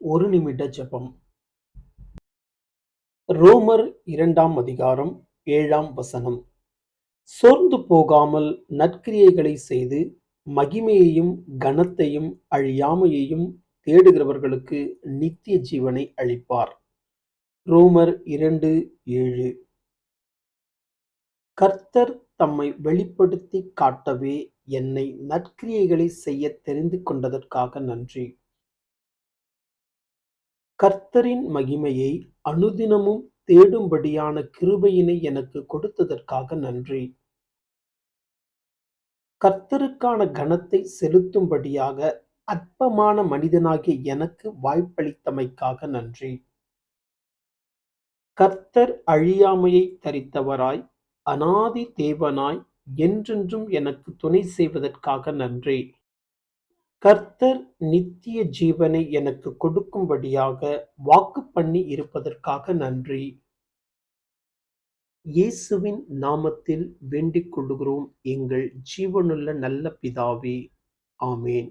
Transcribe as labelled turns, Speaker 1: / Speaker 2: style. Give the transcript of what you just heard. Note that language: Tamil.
Speaker 1: ஒரு நிமிட ஜெபம். ரோமர் 2ஆம் அதிகாரம் 7ஆம் வசனம். சோர்ந்து போகாமல் நற்கிரியைகளை செய்து மகிமையையும் கனத்தையும் அழியாமையையும் தேடுகிறவர்களுக்கு நித்திய ஜீவனை அளிப்பார். ரோமர் 2:7. கர்த்தர் தம்மை வெளிப்படுத்திக் காட்டவே என்னை நற்கிரியைகளை செய்யத் தெரிந்து கொண்டதற்காக நன்றி. கர்த்தரின் மகிமையை அனுதினமும் தேடும்படியான கிருபையினை எனக்கு கொடுத்ததற்காக நன்றி. கர்த்தருக்கான கனத்தை செலுத்தும்படியாக அற்பமான மனிதனாகிய எனக்கு வாய்ப்பளித்தமைக்காக நன்றி. கர்த்தர் அழியாமையை தரித்தவராய், அநாதி தேவனாய், என்றென்றும் எனக்கு துணை செய்வதற்காக நன்றி. கர்த்தர் நித்திய ஜீவனை எனக்கு கொடுக்கும்படியாக வாக்கு பண்ணி இருப்பதற்காக நன்றி. இயேசுவின் நாமத்தில் வேண்டிக் கொள்ளுகிறோம் எங்கள் ஜீவனுள்ள நல்ல பிதாவே. ஆமென்.